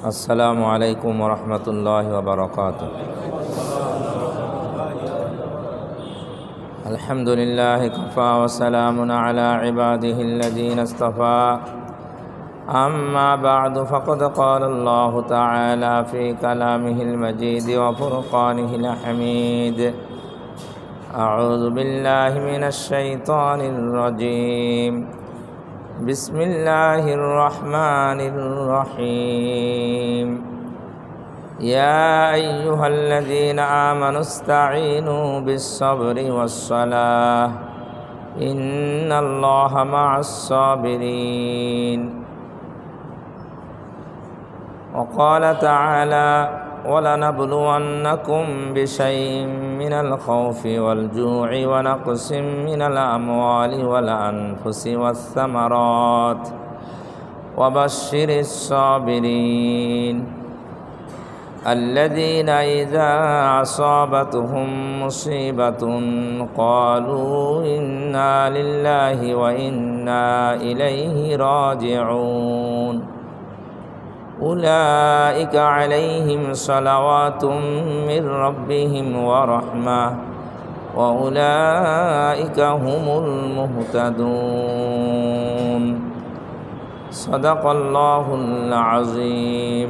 السلام عليكم ورحمة الله وبركاته. الحمد لله كفى وسلام على عباده الذين اصطفى. أما بعد فقد قال الله تعالى في كلامه المجيد وفرقانه الحميد: أعوذ بالله من الشيطان الرجيم. بسم الله الرحمن الرحيم. يا أيها الذين آمنوا استعينوا بالصبر والصلاة إن الله مع الصابرين. وقال تعالى: ولنبلونكم بشيء من الخوف والجوع ونقص من الأموال والأنفس والثمرات وبشر الصابرين الذين إذا أصابتهم مصيبة قالوا إنا لله وإنا إليه راجعون أولئك عليهم صلوات من ربهم ورحمة وأولئك هم المهتدون. صدق الله العظيم.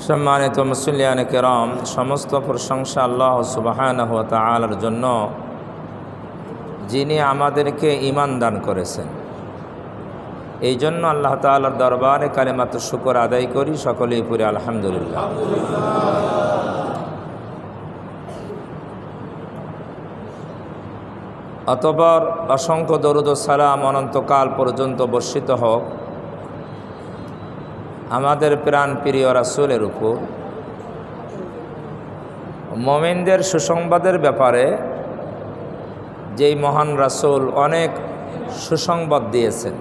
সম্মানিত মুসলিয়ানে কেরাম, সমস্ত প্রশংসা আল্লাহ সুবহানাহু ওয়া তাআলার জন্য, যিনি আমাদেরকে ঈমান দান করেছেন। এই জন্য আল্লাহ তাআলার দরবারে কালিমাত শুকর আদায় করি, সকলেই পড়ি আলহামদুলিল্লাহ। অতঃপর অসংখ্য দরুদ ও সালাম অনন্তকাল পর্যন্ত বর্ষিত হোক আমাদের প্রাণ প্রিয় রাসূলের উপর। মুমিনদের সুসংবাদের ব্যাপারে যেই মহান রাসূল অনেক সুসংবাদ দিয়েছেন,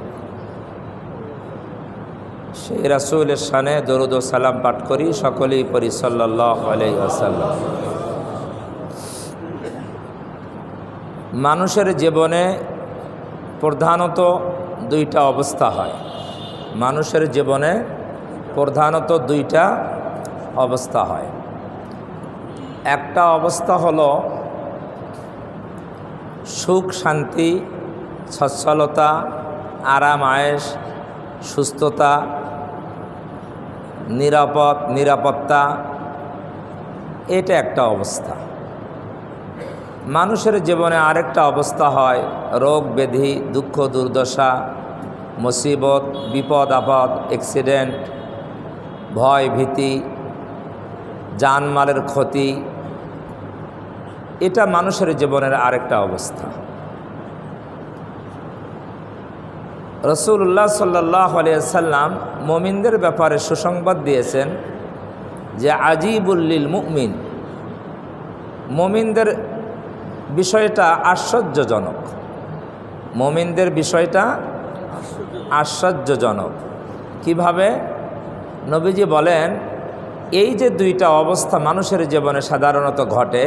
সেই রাসূলের শানে দরুদ ও সালাম পাঠ করি, সকলেই পড়ি সাল্লাল্লাহু আলাইহি ওয়াসাল্লাম। মানুষের জীবনে প্রধানত দুইটা অবস্থা হয়। মানুষের জীবনে প্রধানত দুইটা অবস্থা হয়। একটা অবস্থা হলো সুখ শান্তি, সচ্ছলতা, আরাম আয়েশ, সুস্থতা, নিরাপত্তা, এটা একটা অবস্থা। মানুষের জীবনে আরেকটা অবস্থা হয় রোগ ব্যাধি, দুঃখ দুর্দশা, মুসিবত, বিপদ আপদ, অ্যাক্সিডেন্ট, ভয় ভীতি, জানমালের ক্ষতি। এটা মানুষের জীবনের আরেকটা অবস্থা। রাসূলুল্লাহ সাল্লাল্লাহু আলাইহি ওয়াসাল্লাম মুমিনদের ব্যাপারে সুসংবাদ দিয়েছেন যে আজিবুল লিল মুমিন, মুমিনদের বিষয়টা আশ্চর্যজনক। মুমিনদের বিষয়টা আশ্চর্যজনক। কিভাবে? নবীজি বলেন, এই যে দুইটা অবস্থা মানুষের জীবনে সাধারণত ঘটে,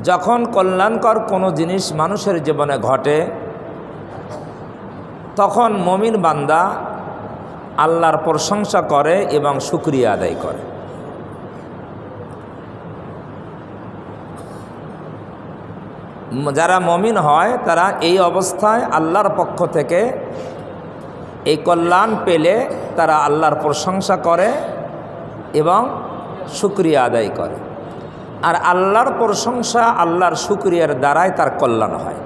যখন কল্যাণকর কোনো জিনিস মানুষের জীবনে ঘটে তখন মুমিন বান্দা আল্লাহর প্রশংসা করে এবং শুকরিয়া আদায় করে। যারা মুমিন হয় তারা এই অবস্থায় আল্লাহর পক্ষ থেকে এই কল্যাণ পেলে তারা আল্লাহর প্রশংসা করে এবং শুকরিয়া আদায় করে। আর আল্লাহর প্রশংসা, আল্লাহর শুকরিয়ার দ্বারাই তার কল্যাণ হয়।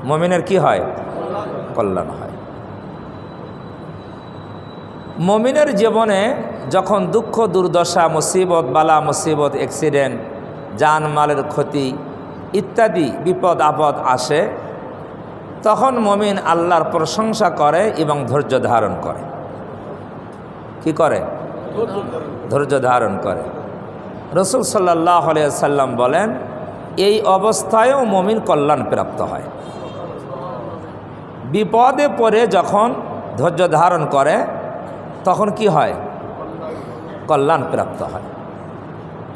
মুমিনের কি হয়? কল্যাণ হয়। মুমিনের জীবনে যখন দুঃখ দুর্দশা, মুসিবত, বালা মুসিবত, অ্যাক্সিডেন্ট, জানমালের ক্ষতি ইত্যাদি বিপদ আপদ আসে, তখন মুমিন আল্লাহর প্রশংসা করে এবং ধৈর্য ধারণ করে। কি করে? ধৈর্য ধারণ করে। রাসূল সাল্লাল্লাহু আলাইহি ওয়াসাল্লাম বলেন, এই অবস্থায়ও মুমিন কল্যাণ প্রাপ্ত হয়। বিপদে পড়ে যখন ধৈর্য ধারণ করে তখন কি হয়? কল্যাণ প্রাপ্ত হয়।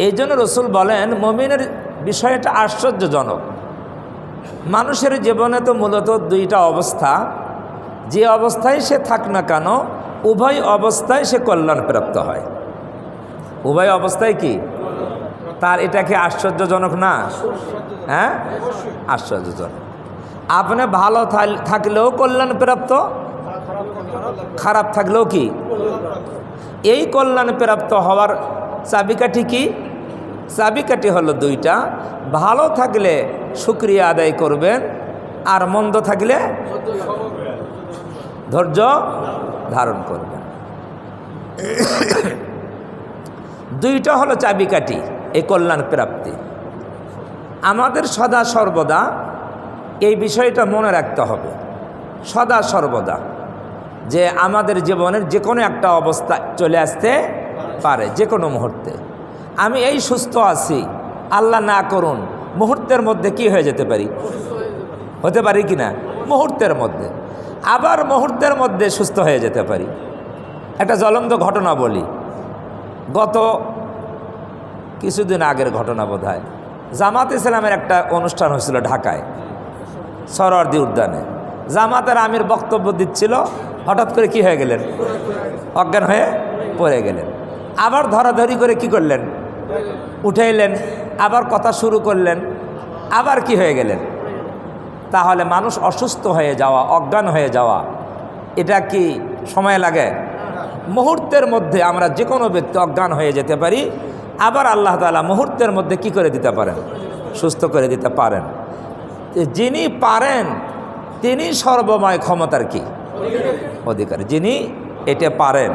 এই জন্য রাসূল বলেন মুমিনের বিষয়টা আশ্চর্যজনক। মানুষের জীবনে তো মূলত দুইটা অবস্থা, যে অবস্থায় সে থাক না কেন উভয় অবস্থায় সে কল্যাণপ্রাপ্ত হয়। উভয় অবস্থায় কি তার এটা কি আশ্চর্যজনক না? হ্যাঁ, আশ্চর্যজনক। আপনি ভালো থাকলেও কল্যাণপ্রাপ্ত, খারাপ থাকলেও কি? এই কল্যাণপ্রাপ্ত হওয়ার চাবিকাঠি কি? চাবিকাঠি হলো দুইটা। ভালো থাকলে শুকরিয়া আদায় করবেন, আর মন্দ থাকলে ধৈর্য ধারণ করবেন। দুইটা হলো চাবিকাঠি এই কল্যাণ প্রাপ্তি। আমাদের সদা সর্বদা এই বিষয়টা মনে রাখতে হবে, সদা সর্বদা, যে আমাদের জীবনের যে কোনো একটা অবস্থা চলে আসতে পারে যে কোনো মুহূর্তে। আমি এই সুস্থ আছি, আল্লাহ না করুন মুহূর্তের মধ্যে কি হয়ে যেতে পারি, হতে পারি কি না? মুহূর্তের মধ্যে। আবার মুহূর্তের মধ্যে সুস্থ হয়ে যেতে পারি। একটা জ্বলন্ত ঘটনা বলি, গত কিছুদিন আগের ঘটনা বোধহয়। জামাত ইসলামের একটা অনুষ্ঠান হয়েছিল ঢাকায় সরোয়ার্দী উদ্যানে। জামাতের আমির বক্তব্য দিচ্ছিল, হঠাৎ করে কি হয়ে গেলেন? অজ্ঞান হয়ে পড়ে গেলেন। আবার ধরাধরি করে কি করলেন? উঠাইলেন, আবার কথা শুরু করলেন, আবার কি হয়ে গেলেন? তাহলে মানুষ অসুস্থ হয়ে যাওয়া, অজ্ঞান হয়ে যাওয়া, এটা কি সময় লাগে? মুহূর্তের মধ্যে আমরা যে কোনো ব্যক্তি অজ্ঞান হয়ে যেতে পারি, আবার আল্লাহ তাআলা মুহূর্তের মধ্যে কি করে দিতে পারেন? সুস্থ করে দিতে পারেন। যিনি পারেন তিনি সর্বময় ক্ষমতার কি অধিকারী। যিনি এটা পারেন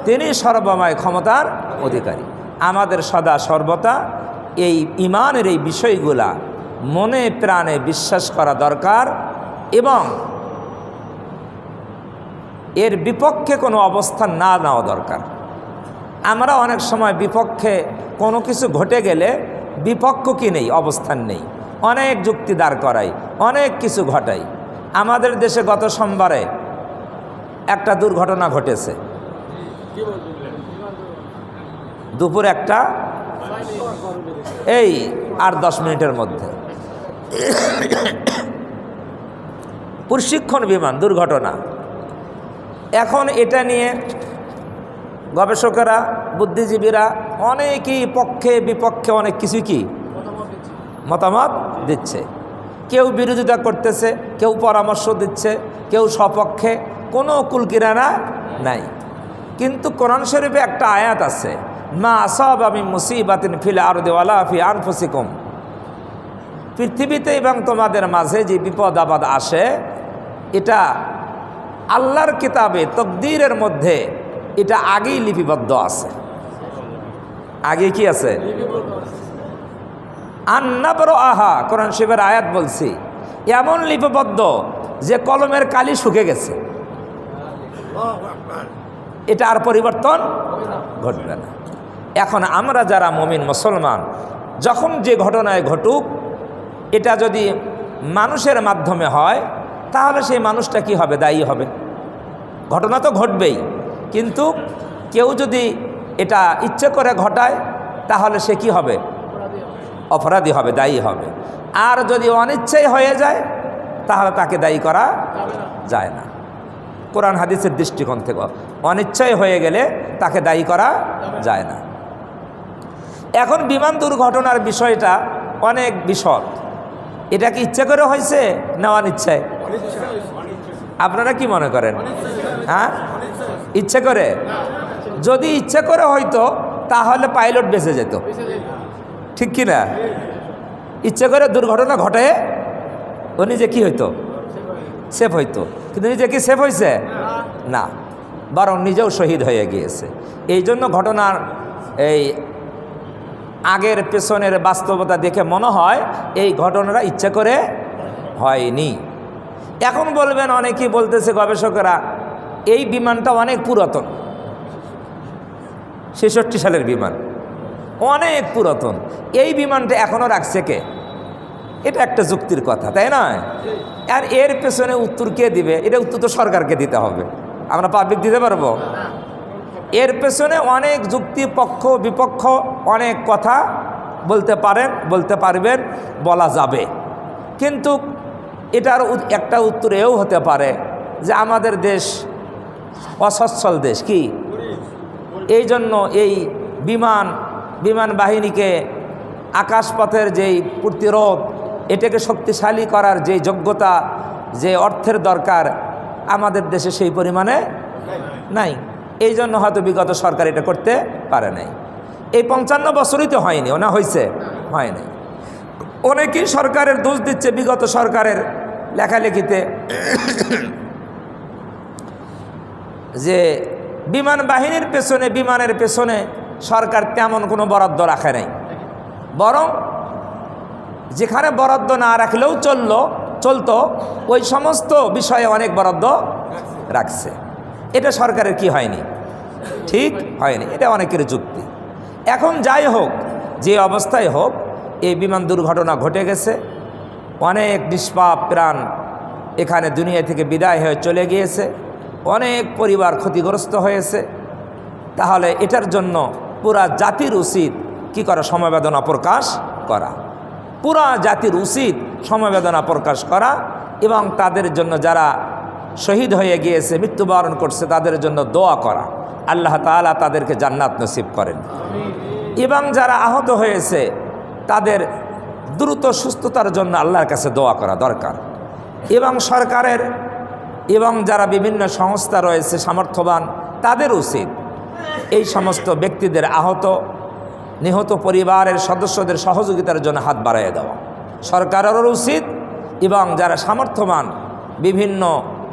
তিনি সর্বময় ক্ষমতার অধিকারী। আমাদের সদা সর্বদা এই ঈমানের এই বিষয়গুলা মনে প্রাণে বিশ্বাস করা দরকার, এবং এর বিপক্ষে কোনো অবস্থান না নেওয়া দরকার। আমরা অনেক সময় বিপক্ষে কোনো কিছু ঘটে গেলে বিপক্ষ কি নেই, অবস্থান নেই, অনেক যুক্তি দাঁড় করাই, অনেক কিছু ঘটাই। আমাদের দেশে গত সোমবারে একটা দুর্ঘটনা ঘটেছে, দুপুর একটা এই 8-10 মিনিটের মধ্যে প্রশিক্ষণ বিমান দুর্ঘটনা। এখন এটা নিয়ে গবেষকেরা, বুদ্ধিজীবীরা অনেকেই পক্ষে বিপক্ষে অনেক কিছু কি মতামত দিচ্ছে। কেউ বিরোধিতা করতেছে, কেউ পরামর্শ দিচ্ছে, কেউ সপক্ষে, কোনো কুলকিরানা নাই। কিন্তু কোরআন শরীফে একটা আয়াত আছে, মা আসাবা মিন মুসিবাতিন ফিল আরদি ওয়ালা ফি আনফুসিকুম, পৃথিবীতে এবং তোমাদের মাঝে যে বিপদ আপদ আসে এটা আল্লাহর কিতাবে তকদীরের মধ্যে এটা আগেই লিপিবদ্ধ আছে। আগে কি আছে? আহা কোরআন শরীফের আয়াত বলছি, এমন লিপিবদ্ধ যে কলমের কালি শুকে গেছে, এটা আর পরিবর্তন ঘটবে না। এখন আমরা যারা মুমিন মুসলমান, যখন যে ঘটনায় ঘটুক, এটা যদি মানুষের মাধ্যমে হয় তাহলে সেই মানুষটা কি হবে? দায়ী হবে। ঘটনা তো ঘটবেই, কিন্তু কেউ যদি এটা ইচ্ছে করে ঘটায় তাহলে সে কি হবে? অপরাধী হবে, দায়ী হবে। আর যদি অনিচ্ছায় হয়ে যায় তাহলে তাকে দায়ী করা যায় না। কোরআন হাদিসের দৃষ্টিকোণ থেকে অনিচ্ছায় হয়ে গেলে তাকে দায়ী করা যায় না। এখন বিমান দুর্ঘটনার বিষয়টা অনেক বিশদ। এটা কি ইচ্ছে করে হয়েছে না অনিচ্ছায়? আপনারা কি মনে করেন? হ্যাঁ, ইচ্ছে করে। যদি ইচ্ছে করে হয়তো তাহলে পাইলট বেঁচে যেত, ঠিক কি না? ইচ্ছে করে দুর্ঘটনা ঘটে ও নিজে কি হইতো? সেফ হইতো। কিন্তু নিজে কি সেফ হয়েছে? না, বরং নিজেও শহীদ হয়ে গিয়েছে। এই জন্য ঘটনার এই আগের পেছনের বাস্তবতা দেখে মনে হয় এই ঘটনাটা ইচ্ছা করে হয়নি। এখন বলবেন, অনেকেই বলতেছে গবেষকেরা, এই বিমানটা অনেক পুরাতন, 66 সালের বিমান, অনেক পুরাতন। এই বিমানটা এখনও রাখছে কে? এটা একটা যুক্তির কথা, তাই না? আর এর পেছনে উত্তর কে দিবে? এটা উত্তর তো সরকারকে দিতে হবে, আমরা পাবলিক দিতে পারবো? এর পেছনে অনেক যুক্তি, পক্ষ বিপক্ষ অনেক কথা বলতে পারেন, বলতে পারবেন, বলা যাবে। কিন্তু এটার একটা উত্তর এও হতে পারে যে আমাদের দেশ অসচ্ছল দেশ, কি এই জন্য এই বিমান বাহিনীকে আকাশপথের যেই প্রতিরোধ এটাকে শক্তিশালী করার যে যোগ্যতা, যে অর্থের দরকার আমাদের দেশে সেই পরিমাণে নাই। এই জন্য হয়তো বিগত সরকার এটা করতে পারে নাই। এই 55 বছরই তো হয়নি, না হয়েছে? হয় নাই। অনেকেই সরকারের দোষ দিচ্ছে বিগত সরকারের লেখালেখিতে যে বিমান বাহিনীর পেছনে, বিমানের পেছনে সরকার তেমন কোনো বরাদ্দ রাখে নাই, বরং যেখানে বরাদ্দ না রাখলেও চলতো ওই সমস্ত বিষয়ে অনেক বরাদ্দ রাখছে। এটা সরকারের কি হয়নি? ঠিক হয়নি। এটা অনেকের যুক্তি। এখন যাই হোক, যে অবস্থায় হোক, এই বিমান দুর্ঘটনা ঘটে গেছে, অনেক নিষ্পাপ প্রাণ এখানে দুনিয়া থেকে বিদায় হয়ে চলে গিয়েছে, অনেক পরিবার ক্ষতিগ্রস্ত হয়েছে। তাহলে এটার জন্য পুরা জাতির উচিত কি করা? সমবেদনা প্রকাশ করা। পুরা জাতির উচিত সমবেদনা প্রকাশ করা এবং তাদের জন্য যারা শহীদ হয়ে গিয়েছে, মৃত্যুবরণ করছে, তাদের জন্য দোয়া করা। আল্লাহ তাআলা তাদেরকে জান্নাত নসিব করেন। এবং যারা আহত হয়েছে তাদের দ্রুত সুস্থতার জন্য আল্লাহর কাছে দোয়া করা দরকার। এবং সরকারের এবং যারা বিভিন্ন সংস্থা রয়েছে সামর্থ্যবান, তাদের উচিত এই সমস্ত ব্যক্তিদের আহত নিহত পরিবারের সদস্যদের সহযোগিতার জন্য হাত বাড়াইয়ে দেওয়া সরকারেরও উচিত। এবং যারা সামর্থ্যবান বিভিন্ন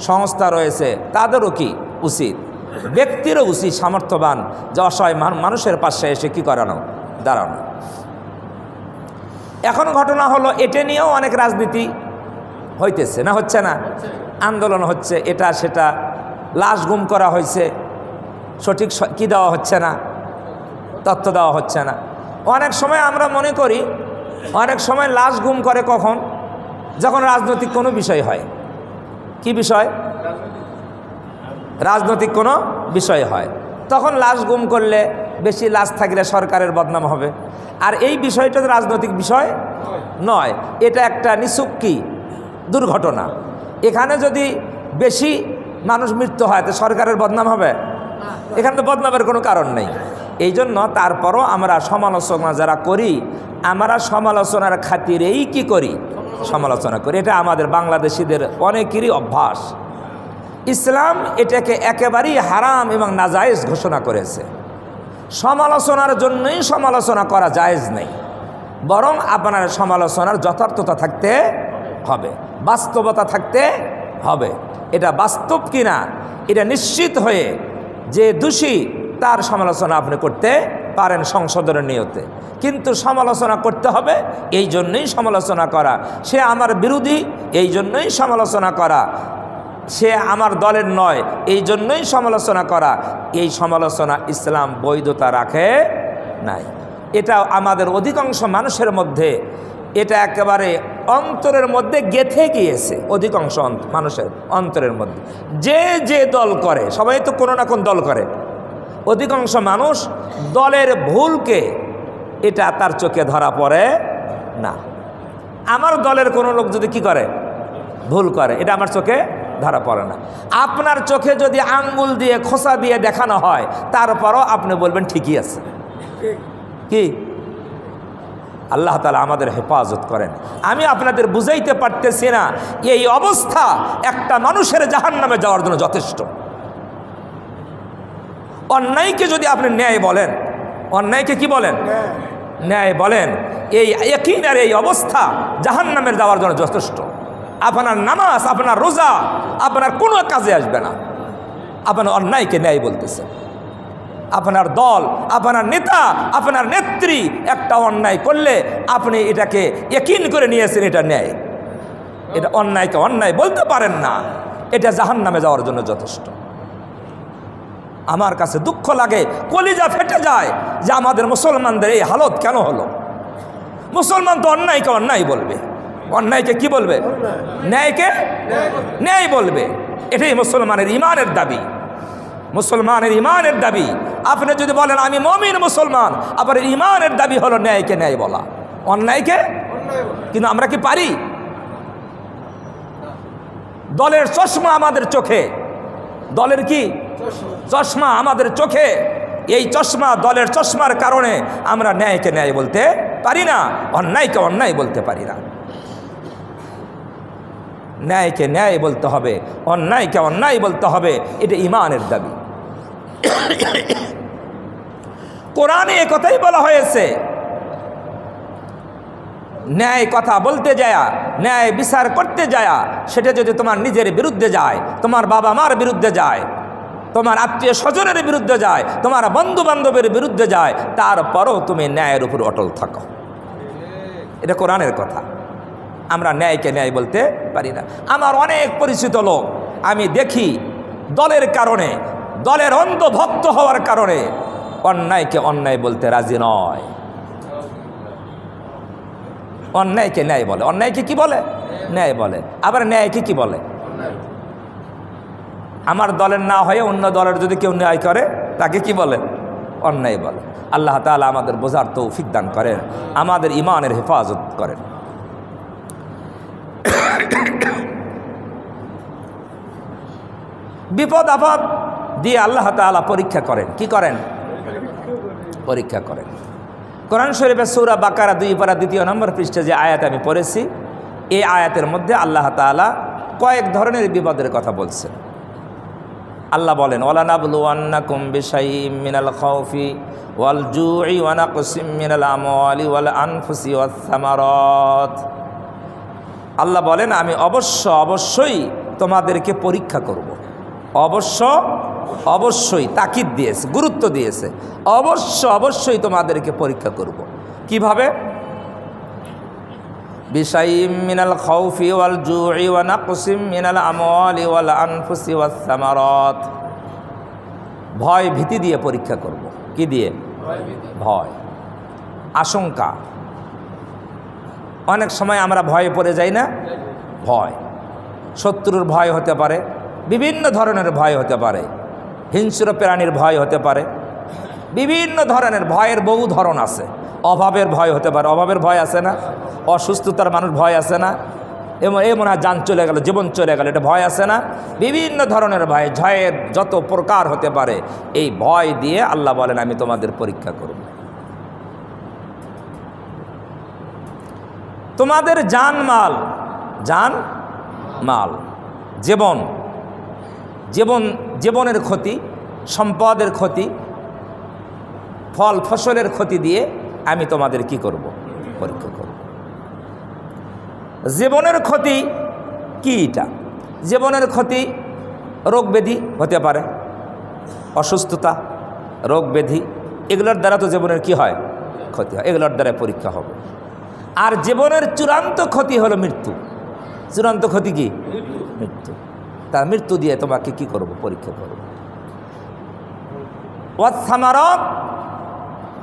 সংস্থা রয়েছে তাদেরও কি উচিত, ব্যক্তিরও উচিত সামর্থ্যবান যে অসহায় মানুষের পাশে এসে কি করানো, দাঁড়ানো। এখন ঘটনা হলো, এটা নিয়েও অনেক রাজনীতি হইতেছে, না হচ্ছে না? আন্দোলন হচ্ছে, এটা সেটা, লাশ গুম করা হয়েছে, সঠিক কি দেওয়া হচ্ছে না, তথ্য দেওয়া হচ্ছে না। অনেক সময় আমরা মনে করি, অনেক সময় লাশ গুম করে কখন? যখন রাজনৈতিক কোনো বিষয় হয়। কি বিষয়? রাজনৈতিক কোনো বিষয় হয়, তখন লাশ গুম করলে, বেশি লাশ থাকলে সরকারের বদনাম হবে। আর এই বিষয়টা রাজনৈতিক বিষয় নয়, এটা একটা নিছক কি দুর্ঘটনা। এখানে যদি বেশি মানুষ মৃত্যু হয় তো সরকারের বদনাম হবে? এখানে তো বদনামের কোনো কারণ নেই। এই জন্য তারপরও আমরা সমালোচনা যারা করি, আমরা সমালোচনার খাতিরেই কি করি? সমালোচনা করি। এটা আমাদের বাংলাদেশিদের অনেকেরই অভ্যাস। ইসলাম এটাকে একেবারেই হারাম এবং নাজায়েজ ঘোষণা করেছে। সমালোচনার জন্যই সমালোচনা করা জায়েজ নেই, বরং আপনার সমালোচনার যথার্থতা থাকতে হবে, বাস্তবতা থাকতে হবে। এটা বাস্তব কিনা এটা নিশ্চিত হয়ে যে দোষী তার সমালোচনা আপনি করতে পারেন সংশোধনের নিয়তে। কিন্তু সমালোচনা করতে হবে, এই জন্যই সমালোচনা করা। সে আমার বিরোধী, এই জন্যই সমালোচনা করা। সে আমার দলের নয়, এই জন্যই সমালোচনা করা। এই সমালোচনা ইসলাম বৈধতা রাখে নাই। এটা আমাদের অধিকাংশ মানুষের মধ্যে, এটা একেবারে অন্তরের মধ্যে গেঁথে গিয়েছে। অধিকাংশ মানুষের অন্তরের মধ্যে যে দল করে, সবাই তো কোনো না কোনো দল করে, অধিকাংশ মানুষ দলের ভুলকে এটা তার চোখে ধরা পড়ে না। আমার দলের কোনো লোক যদি কি করে, ভুল করে, এটা আমার চোখে ধরা পড়ে না। আপনার চোখে যদি আঙ্গুল দিয়ে খোসা দিয়ে দেখানো হয়, তারপরও আপনি বলবেন ঠিকই আছে। কি? আল্লাহ তাআলা আমাদের হেফাজত করেন। আমি আপনাদের বুঝাইতে পারতেছি না, এই অবস্থা একটা মানুষের জাহান্নামে যাওয়ার জন্য যথেষ্ট। অন্যায়কে যদি আপনি ন্যায় বলেন, অন্যায়কে কি বলেন? ন্যায় বলেন, এই ইয়াকিনের এই অবস্থা জাহান্নামের যাওয়ার জন্য যথেষ্ট। আপনার নামাজ, আপনার রোজা, আপনার কোনো কাজে আসবে না। আপনার অন্যায়কে ন্যায় বলতেছেন। আপনার দল, আপনার নেতা, আপনার নেত্রী একটা অন্যায় করলে আপনি এটাকে ইয়াকিন করে নিয়েছেন এটা ন্যায়। এটা অন্যায়কে অন্যায় বলতে পারেন না, এটা জাহান্নামে যাওয়ার জন্য যথেষ্ট। আমার কাছে দুঃখ লাগে, কলিজা ফেটে যায় যে আমাদের মুসলমানদের এই হালত কেন হলো। মুসলমান তো অন্যায়কে অন্যায় বলবে, অন্যায়কে কি বলবে? ন্যায়কে ন্যায় বলবে। এটাই মুসলমানের ইমানের দাবি, মুসলমানের ইমানের দাবি। আপনি যদি বলেন আমি মুমিন মুসলমান, আবার ইমানের দাবি হলো ন্যায়কে ন্যায় বলা, অন্যায়কে। কিন্তু আমরা কি পারি? দলের চশমা আমাদের চোখে, দলের কি চশমা আমাদের চোখে। এই চশমা, দলের চশমার কারণে আমরা ন্যায়কে ন্যায় বলতে পারি না, অন্যায়কে অন্যায় বলতে পারি না। ন্যায়কে ন্যায় বলতে হবে, অন্যায়কে অন্যায় বলতে হবে, এটা ঈমানের দাবি। কোরআনে এ কথাই বলা হয়েছে, ন্যায় কথা বলতে যায়া, ন্যায় বিচার করতে যায়া, সেটা যদি তোমার নিজের বিরুদ্ধে যায়, তোমার বাবা মার বিরুদ্ধে যায়, তোমার আত্মীয় স্বজনের বিরুদ্ধে যায়, তোমার বন্ধু বান্ধবের বিরুদ্ধে যায়, তারপরও তুমি ন্যায়ের উপর অটল থাকো। এটা কোরআনের কথা। আমরা ন্যায়কে ন্যায় বলতে পারি না। আমার অনেক পরিচিত লোক আমি দেখি দলের কারণে, দলের অন্ধভক্ত হওয়ার কারণে অন্যায়কে অন্যায় বলতে রাজি নয়। অন্যায়কে ন্যায় বলে, অন্যায়কে কি বলে? ন্যায় বলে। আবার ন্যায়কে কি বলে? আমার দলের না হয়ে অন্য দলের যদি কেউ ন্যায় করে তাকে কি বলে? অন্যায় বলে। আল্লাহ তাআলা আমাদের বোঝার তৌফিক দান করেন, আমাদের ঈমানের হেফাজত করেন। বিপদ আপদ দিয়ে আল্লাহ তাআলা পরীক্ষা করেন। কি করেন? পরীক্ষা করেন। কোরআন শরীফের সূরা বাকারা 2 পারা 2 নম্বর পৃষ্ঠাে যে আয়াত আমি পড়েছি, এই আয়াতের মধ্যে আল্লাহ তাআলা কয়েক ধরনের বিপদের কথা বলছেন। আল্লাহ বলেন, ওয়ালানাবলুওয়ান্নাকুম বিশাইইম মিনাল খাউফি ওয়াল জুই ওয়া নাকসিম মিনাল আমওয়ালি ওয়াল আনফুসি ওয়াস সামারাত। আল্লাহ বলেন, আমি অবশ্যই তোমাদেরকে পরীক্ষা করব। অবশ্যই তাকিদ দিয়েছে, গুরুত্ব দিয়েছে, অবশ্যই তোমাদেরকে পরীক্ষা করব। কিভাবে? বিশাইইম মিনাল খাউফি ওয়াল জুই ওয়া নাকসিম মিনাল আমওয়ালি ওয়াল আনফুসি ওয়াস সামারাত। ভয় ভীতি দিয়ে পরীক্ষা করব। কি দিয়ে? ভয়, আশঙ্কা। অনেক সময় আমরা ভয়ে পড়ে যাই না? ভয়, শত্রুর ভয় হতে পারে, বিভিন্ন ধরনের ভয় হতে পারে, হিংস্র প্রাণীর ভয় হতে পারে, বিভিন্ন ধরনের ভয়ের বহু ধরন আছে। অভাবের ভয় হতে পারে, অভাবের ভয় আছে না? অসুস্থতার মানুষ ভয় আছে না? এ মনে হয় যান চলে গেল, জীবন চলে গেল, এটা ভয় আছে না? বিভিন্ন ধরনের ভয়, ভয়ের যত প্রকার হতে পারে, এই ভয় দিয়ে আল্লাহ বলেন আমি তোমাদের পরীক্ষা করব। তোমাদের জানমাল, জীবনের ক্ষতি, সম্পদের ক্ষতি, ফল ফসলের ক্ষতি দিয়ে আমি তোমাদের কি করব? পরীক্ষা করব। জীবনের ক্ষতি কি? এটা জীবনের ক্ষতি রোগ ব্যাধি হতে পারে, অসুস্থতা, রোগ ব্যাধি, এগুলোর দ্বারা তো জীবনের কি হয়? ক্ষতি হয়। এগুলোর দ্বারা পরীক্ষা হবে। আর জীবনের চূড়ান্ত ক্ষতি হলো মৃত্যু। চূড়ান্ত ক্ষতি কি? মৃত্যু। তার মৃত্যু দিয়ে তোমাকে কি করব? পরীক্ষা করব। ওয়াস সামারাত,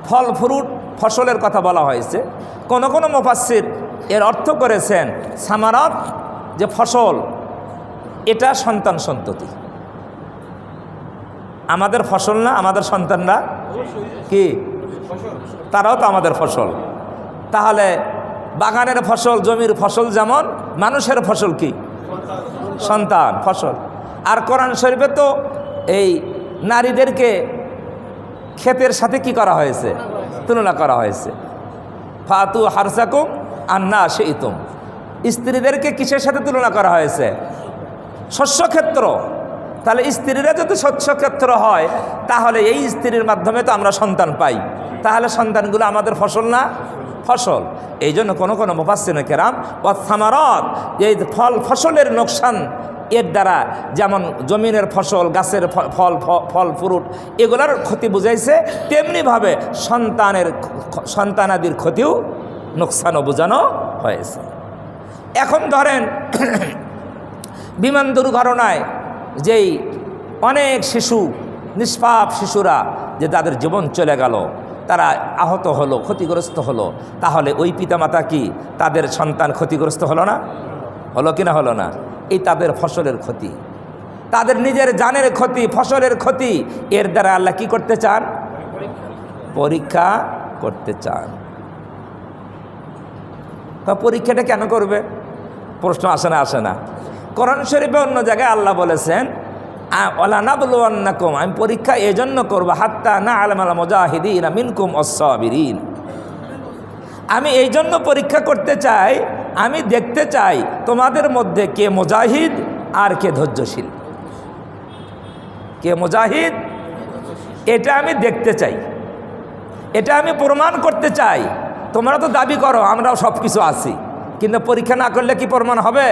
ফল ফ্রুট, ফসলের কথা বলা হয়েছে। কোন মুফাসসির এর অর্থ করেছেন সামারাত যে ফসল, এটা সন্তান সন্ততি। আমাদের ফসল না, আমাদের সন্তানরা কি? তারাও তো আমাদের ফসল। তাহলে বাগানের ফসল, জমির ফসল যেমন, মানুষের ফসল কি? সন্তান, ফসল। আর কোরআন শরীফে তো এই নারীদেরকে ক্ষেতের সাথে কি করা হয়েছে? তুলনা করা হয়েছে। ফাতু হারসাকুম আন্না শিইতুম। স্ত্রীদেরকে কিসের সাথে তুলনা করা হয়েছে? শস্যক্ষেত্র। তাহলে স্ত্রীরা যদি শস্যক্ষেত্র হয়, তাহলে এই স্ত্রীর মাধ্যমে তো আমরা সন্তান পাই। তাহলে সন্তানগুলো আমাদের ফসল না? ফসল। এই জন্য কোনো মুফাসসিরিনে কেরাম ওয়াস সামারাত, এই ফল ফসলের নোকসান এর দ্বারা, যেমন জমিনের ফসল, গাছের ফল ফ্রুট, এগুলোর ক্ষতি বুঝাইছে, তেমনিভাবে সন্তানাদির ক্ষতিও, নোকসানও বোঝানো হয়েছে। এখন ধরেন বিমান দুর্ঘটনায় যেই অনেক শিশু, নিষ্পাপ শিশুরা যে তাদের জীবন চলে গেল, তারা আহত হলো, ক্ষতিগ্রস্ত হলো, তাহলে ওই পিতামাতা কি তাদের সন্তান ক্ষতিগ্রস্ত হলো না? হলো কি না? হলো না? এই তাদের ফসলের ক্ষতি, তাদের নিজের জানের ক্ষতি, ফসলের ক্ষতি, এর দ্বারা আল্লাহ কি করতে চান? পরীক্ষা করতে চান। তা পরীক্ষাটা কেন করবে? প্রশ্ন আসে না? কোরআন শরীফে অন্য জায়গায় আল্লাহ বলেছেন ওয়ালা নাবলুওয়ান্নাকুম, আমি পরীক্ষা এজন্য করবো হাত্তা না'লামাল মুজাহিদিনা মিনকুম ওয়াস-সাবিরিন, আমি এই জন্য পরীক্ষা করতে চাই, আমি দেখতে চাই তোমাদের মধ্যে কে মুজাহিদ আর কে ধৈর্যশীল। কে মুজাহিদ এটা আমি দেখতে চাই, এটা আমি প্রমাণ করতে চাই। তোমরা তো দাবি করো আমরাও সব কিছু আছি, কিন্তু পরীক্ষা না করলে কি প্রমাণ হবে?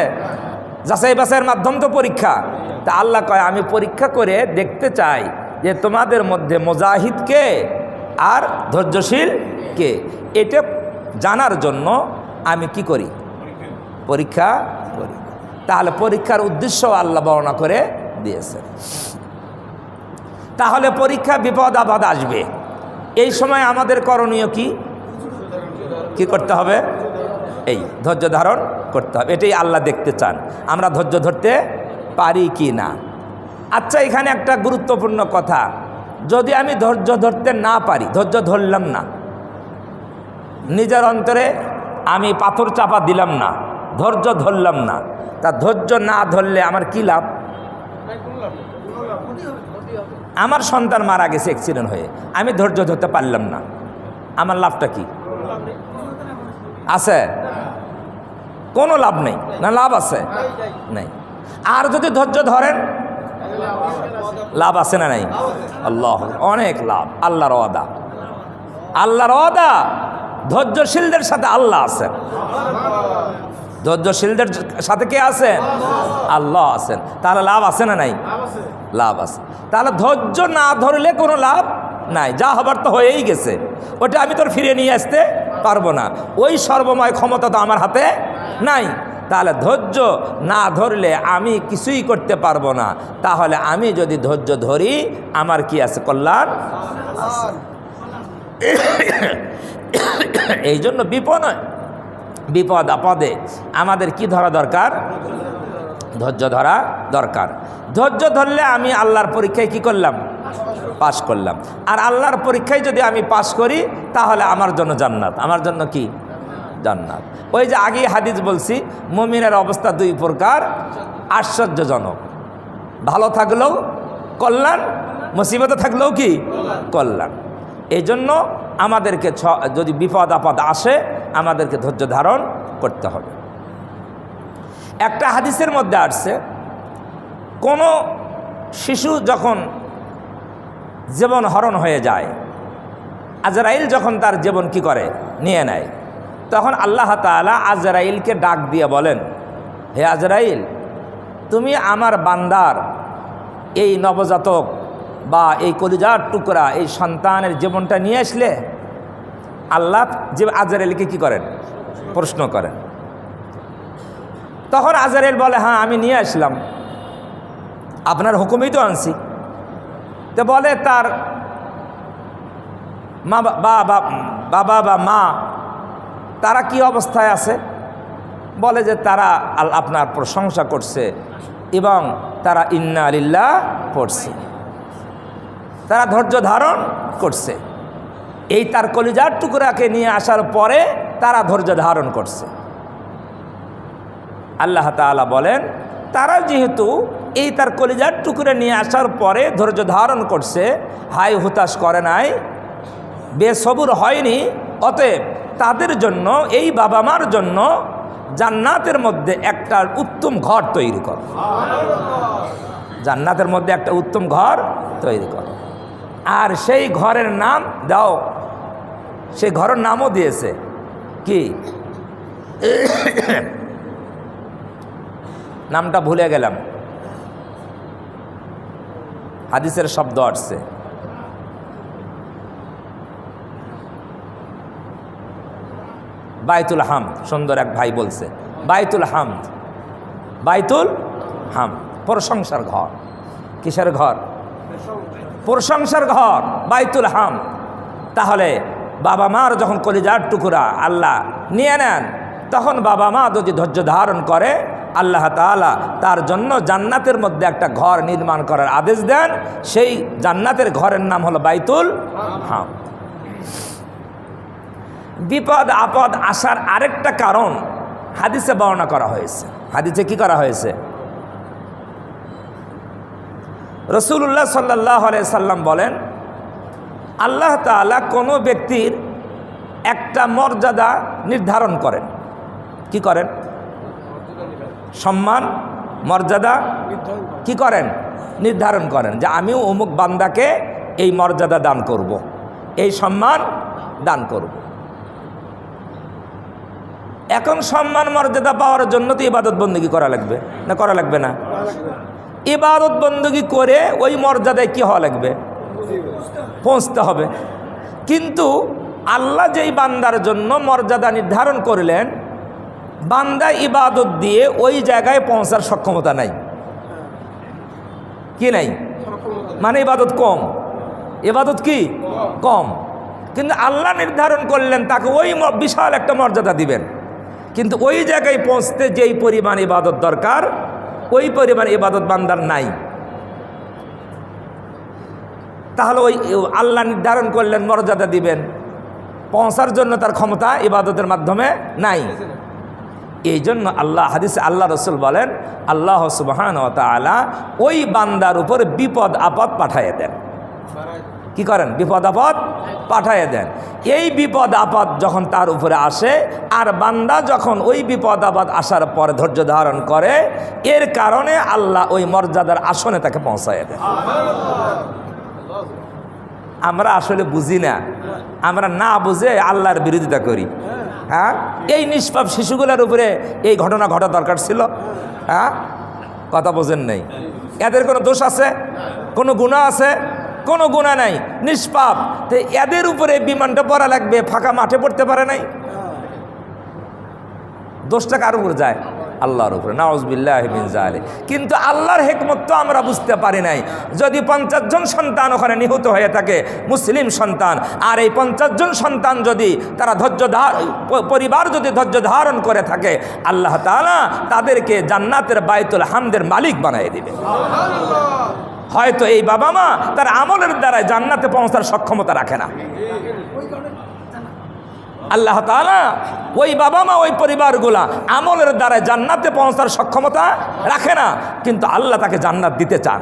যাচাই বাছাইয়ের মাধ্যম তো পরীক্ষা। তা আল্লাহ কয় আমি পরীক্ষা করে দেখতে চাই যে তোমাদের মধ্যে মুজাহিদ কে আর ধৈর্যশীল কে। এটা জানার জন্য আমি কি করি? পরীক্ষা করি। তাহলে পরীক্ষার উদ্দেশ্য আল্লাহ বর্ণনা করে দিয়েছে। তাহলে পরীক্ষা বিপদ আপদ আসবে, এই সময় আমাদের করণীয় কি? কি করতে হবে? এই ধৈর্য ধারণ করতে হবে। এটাই আল্লাহ দেখতে চান আমরা ধৈর্য ধরতে পারি কি না। আচ্ছা, এখানে একটা গুরুত্বপূর্ণ কথা, যদি আমি ধৈর্য ধরতে না পারি, ধৈর্য ধরলাম না, নিজের অন্তরে আমি পাথর চাপা দিলাম না, ধৈর্য ধরলাম না, তা ধৈর্য না ধরলে আমার কি লাভ? আমার সন্তান মারা গেছে অ্যাক্সিডেন্ট হয়ে, আমি ধৈর্য ধরতে পারলাম না, আমার লাভটা কি আছে? কোনো লাভ নেই না? লাভ আছে? নেই। আর যদি ধৈর্য ধরেন লাভ আছে না নাই? আল্লাহ, অনেক লাভ। আল্লাহর ওয়াদা, আল্লাহর ওয়াদা, ধৈর্যশীলদের সাথে আল্লাহ আছেন। ধৈর্যশীলদের সাথে কে আছেন? আল্লাহ আছেন। তাহলে লাভ আছে না নাই? লাভ আছে। তাহলে ধৈর্য না ধরলে কোনো লাভ নাই, যা হবার তো হয়েই গেছে, ওটা আমি তোর ফিরে নিয়ে আসতে পারবো না, ওই সর্বময় ক্ষমতা তো আমার হাতে নাই। তাহলে ধৈর্য না ধরলে আমি কিছুই করতে পারবো না। তাহলে আমি যদি ধৈর্য ধরি আমার কি আছে? কল্যাণ আছে। এই জন্য বিপদ আপদে আমাদের কি ধরা দরকার? ধৈর্য ধরা দরকার। ধৈর্য ধরলে আমি আল্লাহর পরীক্ষায় কি করলাম? পাশ করলাম। আর আল্লাহর পরীক্ষায় যদি আমি পাশ করি তাহলে আমার জন্য জান্নাত। আমার জন্য কি? জান্নাত। ওই যে আগে হাদিস বলছি, মুমিনের অবস্থা দুই প্রকার, আশ্চর্যজনক, ভালো থাকলেও কল্যাণ, মুসিবতে থাকলেও কি কল্যাণ। এই জন্য আমাদেরকে যদি বিপদ আপদ আসে আমাদেরকে ধৈর্য ধারণ করতে হবে। একটা হাদিসের মধ্যে আসছে, কোনো শিশু যখন জীবন হরণ হয়ে যায়, আজরাইল যখন তার জীবন কি করে? নিয়ে নেয়। তখন আল্লাহ তাআলা আজরাইলকে ডাক দিয়ে বলেন, হে আজরাইল, তুমি আমার বান্দার এই নবজাতক বা এই কলিজার টুকরা এই সন্তানের জীবনটা নিয়ে আসলে? আল্লাহ যে আজরাইলকে কি করেন? প্রশ্ন করেন। তখন আজরাইল বলে, হ্যাঁ আমি নিয়ে আসলাম, আপনার হুকুমেই তো আনছি। তো বলে তার বাবা বা মা তারা কি অবস্থায় আছে? বলে যে তারা আপনার প্রশংসা করছে এবং তারা ইন্না লিল্লাহ পড়ছে, তারা ধৈর্য ধারণ করছে। এই তার কলিজার টুকরাকে নিয়ে আসার পরে তারা ধৈর্য ধারণ করছে। আল্লাহ তাআলা বলেন, তারা যেহেতু এই তার কলিজার টুকরা নিয়ে আসার পরে ধৈর্য ধারণ করছে, হাই হুতাশ করে নাই, বেসবুর হয়নি, অতএব তাদের জন্য, এই বাবা মার জন্য জান্নাতের মধ্যে একটা উত্তম ঘর তৈরি কর। জান্নাতের মধ্যে একটা উত্তম ঘর তৈরি কর, আর সেই ঘরের নাম দাও। সেই ঘরের নামও দিয়েছে কি? নামটা ভুলে গেলাম, হাদিসের শব্দ আসছে, বাইতুল হামদ। সুন্দর এক ভাই বলছে বাইতুল হামদ, বাইতুল হামদ, প্রশংসার ঘর। কিসের ঘর? প্রশংসার ঘর, বাইতুল হামদ। তাহলে বাবা মার যখন কলিজার টুকরা আল্লাহ নিয়ে নেন, তখন বাবা মা যদি ধৈর্য ধারণ করে, আল্লাহ তাআলা তার জন্য জান্নাতের মধ্যে একটা ঘর নির্মাণ করার আদেশ দেন। সেই জান্নাতের ঘরের নাম হলো বাইতুল হামদ। বিপদ আপদ আসার আরেকটা কারণ হাদিসে বর্ণনা করা হয়েছে। হাদিসে কি করা হয়েছে? রাসূলুল্লাহ সাল্লাল্লাহু আলাইহি সাল্লাম বলেন, আল্লাহ তাআলা কোনো ব্যক্তির একটা মর্যাদা নির্ধারণ করেন। কি করেন? সম্মান মর্যাদা কি করেন? নির্ধারণ করেন যে আমিও অমুক বান্দাকে এই মর্যাদা দান করব, এই সম্মান দান করব। এখন সম্মান মর্যাদা পাওয়ার জন্য তো ইবাদত বন্দেগী করা লাগবে না? করা লাগবে না? ইবাদত বন্দেগী করে ওই মর্যাদায় কি হওয়া লাগবে? পৌঁছতে হবে। কিন্তু আল্লাহ যেই বান্দার জন্য মর্যাদা নির্ধারণ করলেন, বান্দা ইবাদত দিয়ে ওই জায়গায় পৌঁছার সক্ষমতা নাই। কি নাই? মানে ইবাদত কম। ইবাদত কি কম, কিন্তু আল্লাহ নির্ধারণ করলেন তাকে ওই বিশাল একটা মর্যাদা দিবেন। কিন্তু ওই জায়গায় পৌঁছতে যেই পরিমাণ ইবাদত দরকার, ওই পরিমাণ ইবাদত বান্দার নাই। তাহলে ওই আল্লাহ নির্ধারণ করলেন মর্যাদা দিবেন, পৌঁছার জন্য তার ক্ষমতা ইবাদতের মাধ্যমে নাই। এই জন্য হাদিসে আল্লাহ রসুল বলেন, আল্লাহ সুবহানাহু ওয়া তাআলা ওই বান্দার উপর বিপদ আপদ পাঠাইয়ে দেন। কি করেন? বিপদ আপদ পাঠাইয়ে দেন। এই বিপদ আপদ যখন তার উপরে আসে, আর বান্দা যখন ওই বিপদ আপদ আসার পর ধৈর্য ধারণ করে, এর কারণে আল্লাহ ওই মর্যাদার আসনে তাকে পৌঁছাইয়ে দেন। আমরা আসলে বুঝি না, আমরা না বুঝে আল্লাহর বিরোধিতা করি। হ্যাঁ, এই নিষ্পাপ শিশুগুলোর উপরে এই ঘটনা ঘটা দরকার ছিল? হ্যাঁ, কথা বোঝেন নাই? এদের কোনো দোষ আছে? কোনো গুনাহ আছে? কোনো গুনাহ নাই, নিষ্পাপ। তো এদের উপরে বিমানটা পড়া লাগবে, ফাঁকা মাঠে পড়তে পারে নাই। দোষটা কার উপরে যায়? আল্লাহর উপরে। নাউযুবিল্লাহি মিন যালিক। কিন্তু আল্লাহর হিকমত তো আমরা বুঝতে পারি নাই। যদি 50 জন সন্তান ওখানে নিহত হয়ে থাকে, মুসলিম সন্তান, আর এই 50 জন সন্তান যদি তারা পরিবার যদি ধৈর্য ধারণ করে থাকে, আল্লাহ তাআলা তাদেরকে জান্নাতের বাইতুল হামদের মালিক বানিয়ে দিবে। হয়তো এই বাবা মা তার আমলের দ্বারা জান্নাতে পৌঁছার সক্ষমতা রাখে না। আল্লাহ তাআলা ওই বাবা মা, ওই পরিবারগুলা আমলের দ্বারা জান্নাতে পৌঁছার সক্ষমতা রাখে না, কিন্তু আল্লাহ তাকে জান্নাত দিতে চান।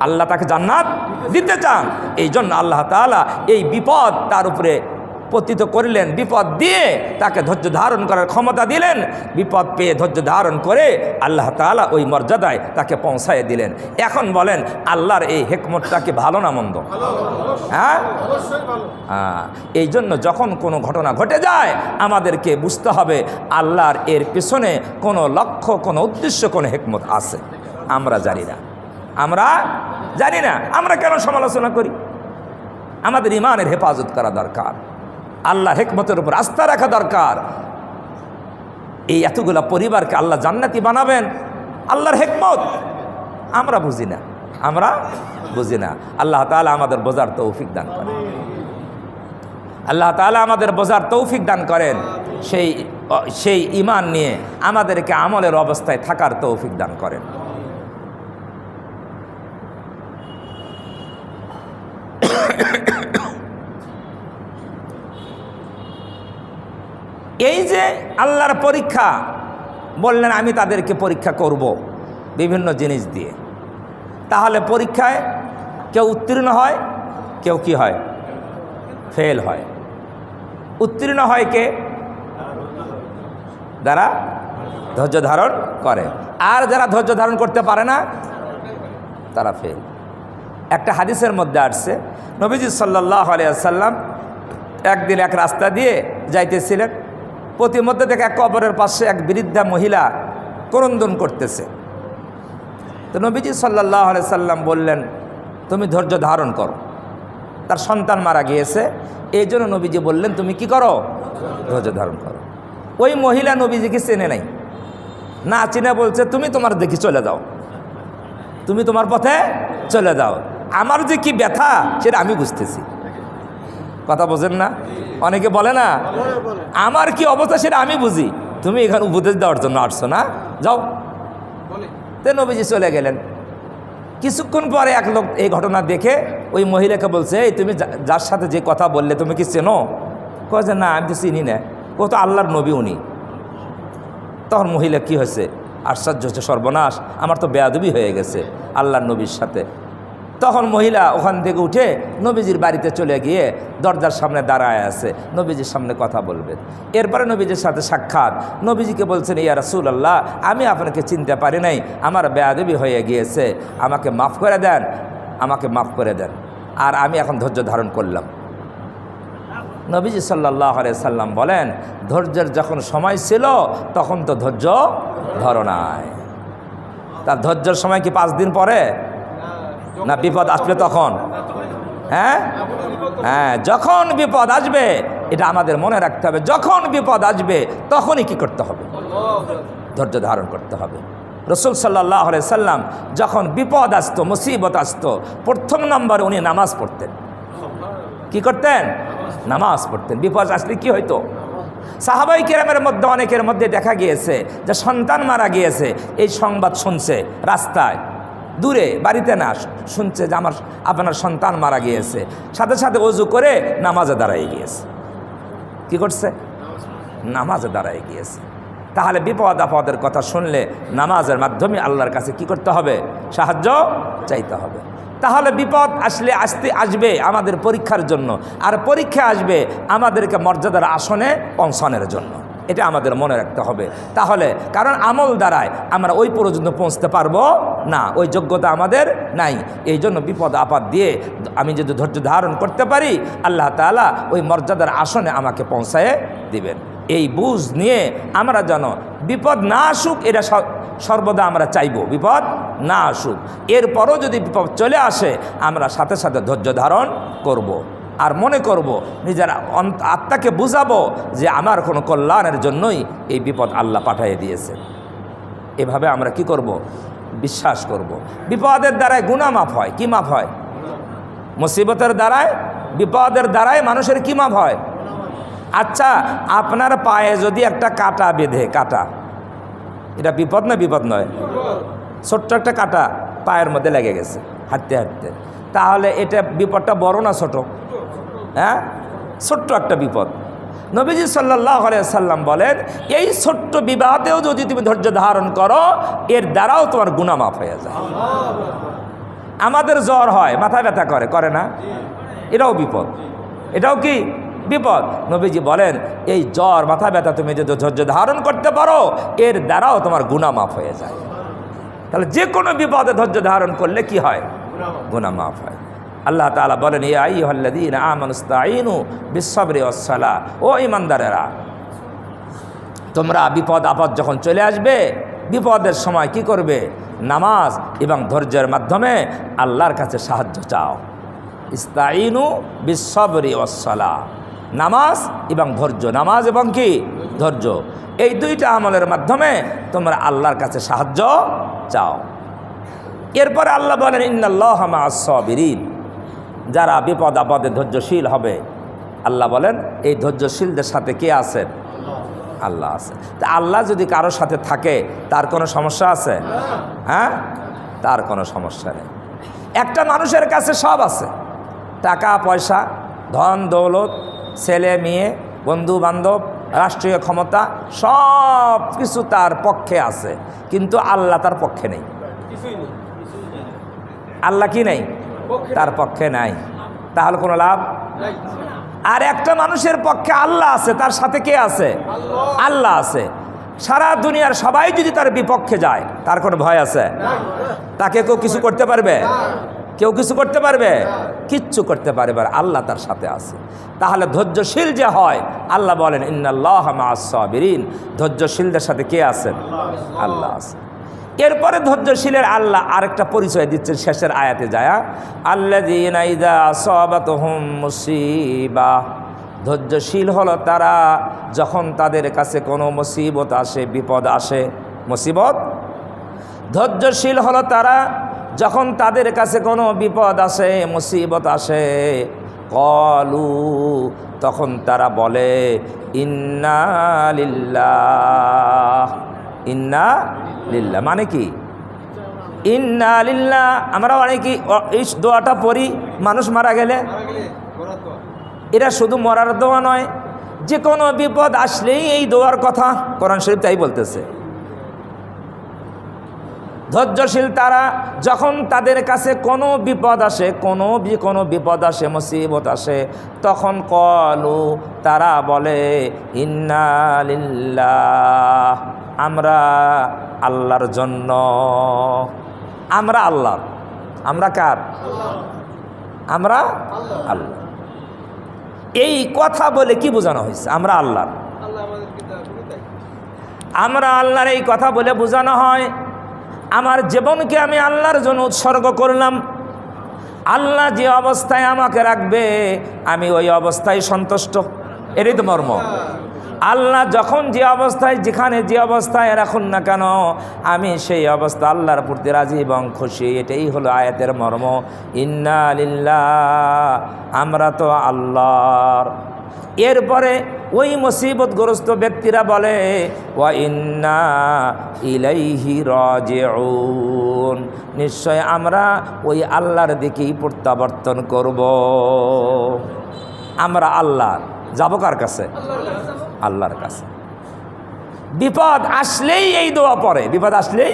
আল্লাহ তাকে জান্নাত দিতে চান। এই জন্য আল্লাহ তাআলা এই বিপদ তার উপরে পতিত করলেন, বিপদ দিয়ে তাকে ধৈর্য ধারণ করার ক্ষমতা দিলেন। বিপদ পেয়ে ধৈর্য ধারণ করে আল্লাহ তাআলা ওই মর্যাদায় তাকে পৌঁছায় দিলেন। এখন বলেন, আল্লাহর এই হিকমতটা কি ভালো না মন্দ? হ্যাঁ, এই জন্য যখন কোনো ঘটনা ঘটে যায়, আমাদেরকে বুঝতে হবে আল্লাহর এর পেছনে কোনো লক্ষ্য, কোনো উদ্দেশ্য, কোনো হিকমত আছে। আমরা জানি না, আমরা জানি না। আমরা কেন সমালোচনা করি? আমাদের ইমানের হেফাজত করা দরকার, আল্লাহর হিকমতের উপর আস্থা রাখা দরকার। এই এতগুলা পরিবারকে আল্লাহ জান্নাতি বানাবেন, আল্লাহর হিকমত আমরা বুঝি না, আমরা বুঝি না। আল্লাহ তাআলা আমাদের বোঝার তৌফিক দান করেন। আল্লাহ তাআলা আমাদের বোঝার তৌফিক দান করেন। সেই ঈমান নিয়ে আমাদেরকে আমলের অবস্থায় থাকার তৌফিক দান করেন। এই যে আল্লাহর পরীক্ষা বললেন, আমি তাদেরকে পরীক্ষা করব বিভিন্ন জিনিস দিয়ে। তাহলে পরীক্ষায় কেউ উত্তীর্ণ হয়, কেউ কি হয়? ফেল হয়। উত্তীর্ণ হয় কে? যারা ধৈর্য ধারণ করে। আর যারা ধৈর্য ধারণ করতে পারে না, তারা ফেল। একটা হাদিসের মধ্যে আসছে, নবীজি সাল্লাল্লাহু আলাইহি ওয়াসাল্লাম একদিন এক রাস্তা দিয়ে যাইতেছিলেন। প্রতিমধ্যে থেকে এক কবরের পাশে এক বৃদ্ধা মহিলা ক্রন্দন করতেছে। তো নবীজি সাল্লাল্লাহু আলাইহি সাল্লাম বললেন, তুমি ধৈর্য ধারণ করো। তার সন্তান মারা গিয়েছে, এই জন্য নবীজি বললেন, তুমি কি করো? ধৈর্য ধারণ করো। ওই মহিলা নবীজিকে চেনে নাই, না চিনে বলছে, তুমি তোমার দেখি চলে যাও, তুমি তোমার পথে চলে যাও। আমার যে কি ব্যথা সেটা আমি বুঝতেছি। কথা বোঝেন না? অনেকে বলে না, আমার কি অবস্থা সেটা আমি বুঝি, তুমি এখানে উপদেশ দেওয়ার জন্য আসছো না, যাও। তো নবীজি চলে গেলেন। কিছুক্ষণ পরে এক লোক এই ঘটনা দেখে ওই মহিলাকে বলছে, এই তুমি যার সাথে যে কথা বললে তুমি কি চেনো? কয় যে না, আমি তো চিনি না, ও তো আল্লাহর নবী উনি। তখন মহিলা কি হয়েছে, আশ্চর্য হচ্ছে, সর্বনাশ, আমার তো বেয়াদবি হয়ে গেছে আল্লাহর নবীর সাথে। তখন মহিলা ওখান থেকে উঠে নবীজির বাড়িতে চলে গিয়ে দরজার সামনে দাঁড়ায় আছে, নবীজির সামনে কথা বলবেন। এরপরে নবীজির সাথে সাক্ষাৎ, নবীজিকে বলছেন, ইয়া রাসূলুল্লাহ, আমি আপনাকে চিনতে পারি নাই, আমার বেয়াদবি হয়ে গিয়েছে, আমাকে মাফ করে দেন, আমাকে মাফ করে দেন, আর আমি এখন ধৈর্য ধারণ করলাম। নবীজি সাল্লাল্লাহু আলাইহি সাল্লাম বলেন, ধৈর্যের যখন সময় ছিল তখন তো ধৈর্য ধরো নাই। তার ধৈর্যের সময় কি 5 দিন পরে, না বিপদ আসবে তখন? হ্যাঁ, যখন বিপদ আসবে এটা আমাদের মনে রাখতে হবে, যখন বিপদ আসবে তখনই কি করতে হবে? ধৈর্য ধারণ করতে হবে। রাসূল সাল্লাল্লাহু আলাইহি সাল্লাম যখন বিপদ আসতো, মুসিবত আসতো, প্রথম নম্বরে উনি নামাজ পড়তেন। কি করতেন? নামাজ পড়তেন। বিপদ আসলে কি হইতো? সাহাবাই কেরামের মধ্যে অনেকের মধ্যে দেখা গিয়েছে যে সন্তান মারা গিয়েছে, এই সংবাদ শুনছে রাস্তায়, দূরে, বাড়িতে না, শুনছে যে আপনার সন্তান মারা গিয়েছে, সাথে সাথে ওযু করে নামাজে দাঁড়ায় গিয়েছে। কি করছে? নামাজে দাঁড়ায় গিয়েছে। তাহলে বিপদ আপদের কথা শুনলে নামাজের মাধ্যমে আল্লাহর কাছে কি করতে হবে? সাহায্য চাইতে হবে। তাহলে বিপদ আসবে আমাদের পরীক্ষার জন্য, আর পরীক্ষা আসবে আমাদেরকে মর্যাদার আসনে পৌঁছানোর জন্য। এটা আমাদের মনে রাখতে হবে। তাহলে কারণ আমল দ্বারায় আমরা ওই পর্যন্ত পৌঁছতে পারবো না, ওই যোগ্যতা আমাদের নাই। এই জন্য বিপদ আপদ দিয়ে আমি যদি ধৈর্য ধারণ করতে পারি, আল্লাহ তাআলা ওই মর্যাদার আসনে আমাকে পৌঁছায় দিবেন। এই বুঝ নিয়ে আমরা যেন বিপদ না আসুক, এটা সর্বদা আমরা চাইব, বিপদ না আসুক। এরপরও যদি বিপদ চলে আসে আমরা সাথে সাথে ধৈর্য ধারণ করব। আর মনে করব, নিজের আত্মাকে বুঝাবো যে আমার কোনো কল্যাণের জন্যই এই বিপদ আল্লাহ পাঠিয়ে দিয়েছে। এভাবে আমরা কি করব? বিশ্বাস করব। বিপদের দ্বারায় গুনাহ মাফ হয়। কি মাফ হয়? মুসিবতের দ্বারায়, বিপদের দ্বারায় মানুষের কি মাফ হয়? আচ্ছা, আপনার পায়ে যদি একটা কাঁটা বেঁধে, কাঁটা, এটা বিপদ না বিপদ নয়? ছোট্ট একটা কাঁটা পায়ের মধ্যে লেগে গেছে হাঁটতে হাঁটতে, তাহলে এটা বিপদটা বড় না ছোট? হ্যাঁ, ছোট্ট একটা বিপদ। নবীজি সাল্লাল্লাহু আলাইহি সাল্লাম বলেন, এই ছোট্ট বিবাদেও যদি তুমি ধৈর্য ধারণ করো, এর দ্বারাও তোমার গুনাহ মাফ হয়ে যায়। আমাদের জ্বর হয়, মাথা ব্যথা করে না? এটাও বিপদ। এটাও কি বিপদ? নবীজি বলেন, এই জ্বর, মাথা ব্যথা তুমি যদি ধৈর্য ধারণ করতে পারো, এর দ্বারাও তোমার গুনাহ মাফ হয়ে যায়। তাহলে যে কোনো বিপদে ধৈর্য ধারণ করলে কি হয়? গুনাহ মাফ হয়। আল্লাহ তাআলা বলেন, ইয়া আইয়ুহাল্লাযীনা আমানুস্তাঈনু বিস-সাবরি ওয়াস-সালাহ, ও ঈমানদারেরা, তোমরা বিপদ আপদ যখন চলে আসবে, বিপদের সময় কি করবে? নামাজ এবং ধৈর্যের মাধ্যমে আল্লাহর কাছে সাহায্য চাও। ইস্তাঈনু বিস-সাবরি ওয়াস-সালাহ, নামাজ এবং ধৈর্য, নামাজ এবং কি? ধৈর্য। এই দুইটা আমলের মাধ্যমে তোমরা আল্লাহর কাছে সাহায্য চাও। এরপরে আল্লাহ বলেন, ইন্নাল্লাহা মা'আস-সাবিরিন, যারা বিপদ আপদে ধৈর্যশীল হবে, আল্লাহ বলেন এই ধৈর্যশীলদের সাথে কে আছেন? আল্লাহ আছে। তা আল্লাহ যদি কারোর সাথে থাকে তার কোনো সমস্যা আছে? হ্যাঁ, তার কোনো সমস্যা নেই। একটা মানুষের কাছে সব আছে, টাকা পয়সা, ধন দৌলত, ছেলে মেয়ে, বন্ধু বান্ধব, রাষ্ট্রীয় ক্ষমতা, সব কিছু তার পক্ষে আছে, কিন্তু আল্লাহ তার পক্ষে নেই। আল্লাহ কি নেই? তার পক্ষে নাই। তাহলে কোনো লাভ? আর একটা মানুষের পক্ষে আল্লাহ আছে, তার সাথে কে আছে? আল্লাহ আছে। সারা দুনিয়ার সবাই যদি তার বিপক্ষে যায়, তার কোনো ভয় আছে? তাকে কেউ কিছু করতে পারবে? কেউ কিছু করতে পারবে? কিচ্ছু করতে পারবে না, আল্লাহ তার সাথে আছে। তাহলে ধৈর্যশীল যে হয়, আল্লাহ বলেন ইন্নাল্লাহা মা'আস-সাবিরিন, ধৈর্যশীলদের সাথে কে আছেন? আল্লাহ আছে। এরপরে ধৈর্যশীলের আল্লাহ আরেকটা পরিচয় দিচ্ছেন শেষের আয়াতে যায়া, আল্লাযীনা ইযা আসাবাতুহুম মুসিবাহ, ধৈর্যশীল হলো তারা যখন তাদের কাছে কোনো মুসিবত আসে, বিপদ আসে, মুসিবত। ধৈর্যশীল হলো তারা যখন তাদের কাছে কোনো বিপদ আসে, মুসিবত আসে, ক্বালু, তখন তারা বলে ইন্না লিল্লাহ, ইন্না লিল্লাহ। মানে কি? ইন্না লিল্লাহ আমরা অনেকেই এই দোয়াটা পড়ি মানুষ মারা গেলে। এটা শুধু মরার দোয়া নয়, যে কোনো বিপদ আসলেই এই দোয়ার কথা কোরআন শরীফ তাই বলতেছে। ধৈর্যশীল তারা যখন তাদের কাছে কোনো বিপদ আসে, কোনো বিপদ আসে, মুসিবত আসে, তখন কলু তারা বলে ইন্না লিল্লাহ, আমরা আল্লাহর জন্য, আমরা আল্লাহর। আমরা কার? আমরা আল্লাহ। এই কথা বলে কি বোঝানো হয়েছে? আমরা আল্লাহর। আমরা আল্লাহর এই কথা বলে বোঝানো হয় আমার জীবনকে আমি আল্লাহর জন্য উৎসর্গ করলাম। আল্লাহ যে অবস্থায় আমাকে রাখবে আমি ওই অবস্থায় সন্তুষ্ট। এরই তো মর্ম। আল্লাহ যখন যে অবস্থায়, যেখানে যে অবস্থায় রাখুন না কেন, আমি সেই অবস্থা আল্লাহর প্রতি রাজি এবং খুশি। এটাই হলো আয়াতের মর্ম। ইন্না লিল্লাহ, আমরা তো আল্লাহর। এরপরে ওই মুসিবতগ্রস্ত ব্যক্তিরা বলে ওয়া ইন্না ইলাইহি রাজিউন, নিশ্চয় আমরা ওই আল্লাহর দিকেই প্রত্যাবর্তন করব। আমরা আল্লাহর, যাব কার কাছে? আল্লাহর কাছে। বিপদ আসলেই এই দোয়া পড়ে, বিপদ আসলেই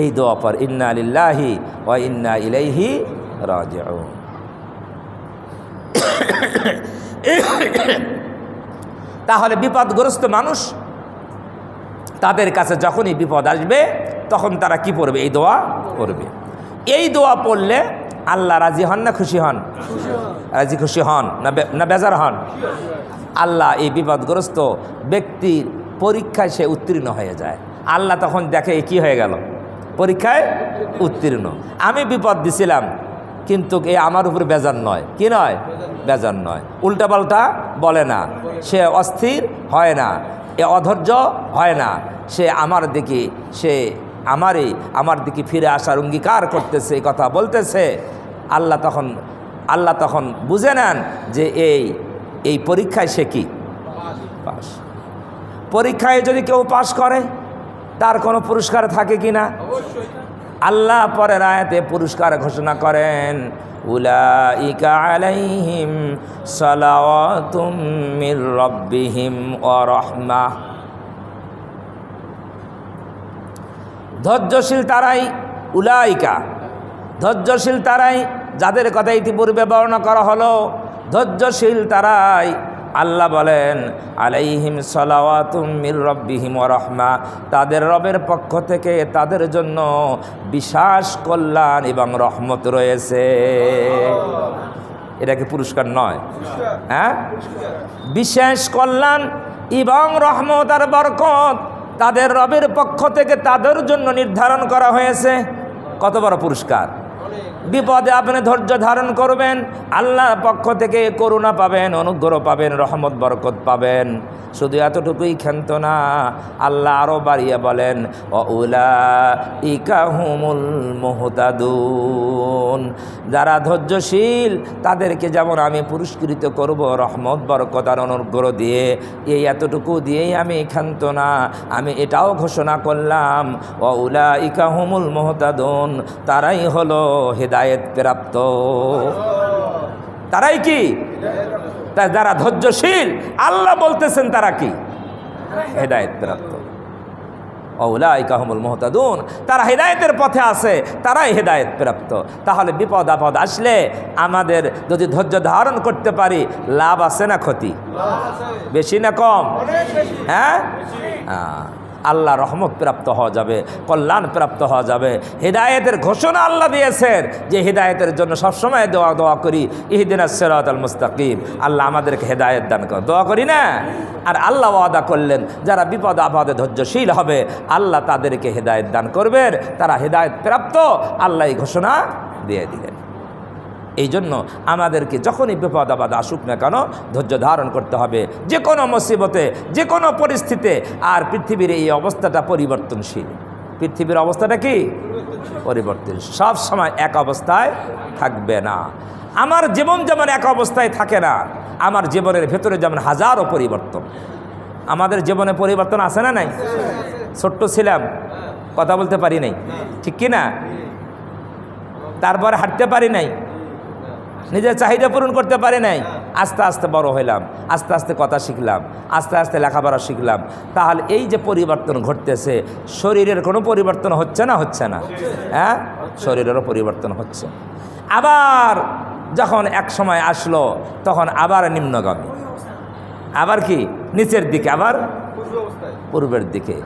এই দোয়া পড়ে, ইন্না লিল্লাহি ওয়া ইন্না ইলাইহি রাজিউন। তাহলে বিপদগ্রস্ত মানুষ, তাদের কাছে যখনই বিপদ আসবে তখন তারা কি পড়বে? এই দোয়া পড়বে। এই দোয়া পড়লে আল্লাহ রাজি হন না খুশি হন? রাজি খুশি হন না বেজার হন? আল্লাহ এই বিপদগ্রস্ত ব্যক্তির পরীক্ষায় সে উত্তীর্ণ হয়ে যায়। আল্লাহ তখন দেখে কি হয়ে গেল, পরীক্ষায় উত্তীর্ণ। আমি বিপদ দিছিলাম কিন্তু এ আমার উপরে বেজার নয়। কি নয়? বেজার নয়। উল্টাপাল্টা বলে না, সে অস্থির হয় না, এ অধৈর্য হয় না, সে আমার দিকে, সে আমার দিকে ফিরে আসার অঙ্গীকার করতেছে, এই কথা বলতেছে। আল্লাহ তখন বুঝে নেন যে এই পরীক্ষায় সে কি পাস। পরীক্ষায় যদি কেউ পাস করে তার কোনো পুরস্কার থাকে কি না? আল্লাহ পরের আয়াতে পুরস্কার ঘোষণা করেন, উলাইকা আলাইহিম সালাওয়াতুম মির রাব্বিহিম ওয়া রাহমাহ। ধৈর্যশীল তারাই, উলাইকা ধৈর্যশীল তারাই, যাদের কথা ইতিপূর্বে বর্ণনা করা হলো, ধৈর্যশীল তারাই। আল্লাহ বলেন আলাইহিম সালাওয়াতুম মির রাব্বিহিম ওয়া রাহমা, তাদের রবের পক্ষ থেকে তাদের জন্য বিশেষ কল্যাণ এবং রহমত রয়েছে। এটা কি পুরস্কার নয়? হ্যাঁ, বিশেষ কল্যাণ এবং রহমত আর বরকত তাদের রবের পক্ষ থেকে তাদের জন্য নির্ধারণ করা হয়েছে। কত বড় পুরস্কার! বিপদে আপনি ধৈর্য ধারণ করবেন, আল্লাহর পক্ষ থেকে করুণা পাবেন, অনুগ্রহ পাবেন, রহমত বরকত পাবেন। শুধু এতটুকুই ক্ষান্ত না, আল্লাহ আরও বাড়িয়ে বলেন উলাইকা হুমুল মুহতাদুন, যারা ধৈর্যশীল তাদেরকে যেমন আমি পুরস্কৃত করব রহমত বরকত আর অনুগ্রহ দিয়ে, এই এতটুকু দিয়েই আমি ক্ষান্ত না, আমি এটাও ঘোষণা করলাম উলাইকা হুমুল মুহতাদুন, তারাই হলো হেদায়েত প্রাপ্ত। তারাই কি? যারা ধৈর্যশীল, আল্লাহ বলতেছেন তারা কি? হেদায়েত প্রাপ্ত। উলাইকা হুমুল মুহতাদুন, তারা হেদায়েতের পথে আছে, তারাই হেদায়েত প্রাপ্ত। তাহলে বিপদ আপদ আসলে আমাদের যদি ধৈর্য ধারণ করতে পারি, লাভ আছে না ক্ষতি? বেশি না কম? হ্যাঁ, আল্লাহ রহমত প্রাপ্ত হওয়া যাবে, কল্যাণ প্রাপ্ত হওয়া যাবে। হেদায়েতের ঘোষণা আল্লাহ দিয়েছেন যে হেদায়েতের জন্য সবসময় দোয়া করি, ইহদিনাস সিরাতাল মুস্তাকিম, আল্লাহ আমাদেরকে হেদায়েত দান কর, দোয়া করি না? আর আল্লাহ ওয়াদা করলেন যারা বিপদ আপদে ধৈর্যশীল হবে আল্লাহ তাদেরকে হেদায়েত দান করবেন, তারা হেদায়েত প্রাপ্ত, আল্লাহ এই ঘোষণা দিয়ে দিলেন। এই জন্য আমাদেরকে যখনই বিপদ আপদ আসুক না কেন ধৈর্য ধারণ করতে হবে, যে কোনো মুসিবতে, যে কোনো পরিস্থিতিতে। আর পৃথিবীর এই অবস্থাটা পরিবর্তনশীল। পৃথিবীর অবস্থাটা কি? পরিবর্তনশীল, সব সময় এক অবস্থায় থাকবে না। আমার জীবন যেমন এক অবস্থায় থাকে না, আমার জীবনের ভেতরে যেমন হাজারো পরিবর্তন। আমাদের জীবনে পরিবর্তন আছে না নাই? ছোট্ট ছিলাম, কথা বলতে পারি নাই, ঠিক কি না? তারপরে হাঁটতে পারি নাই, নিজের চাহিদা পূরণ করতে পারি নাই, আস্তে আস্তে বড় হইলাম, আস্তে আস্তে কথা শিখলাম, আস্তে আস্তে লেখাপড়া শিখলাম, তাহলে এই যে পরিবর্তন ঘটতেছে, শরীরের কোনো পরিবর্তন হচ্ছে না? হচ্ছে না? হ্যাঁ, শরীরেরও পরিবর্তন হচ্ছে। আবার যখন এক সময় আসলো তখন আবার নিম্নগামী, আবার কি নিচের দিকে, আবার পূর্বের দিকে।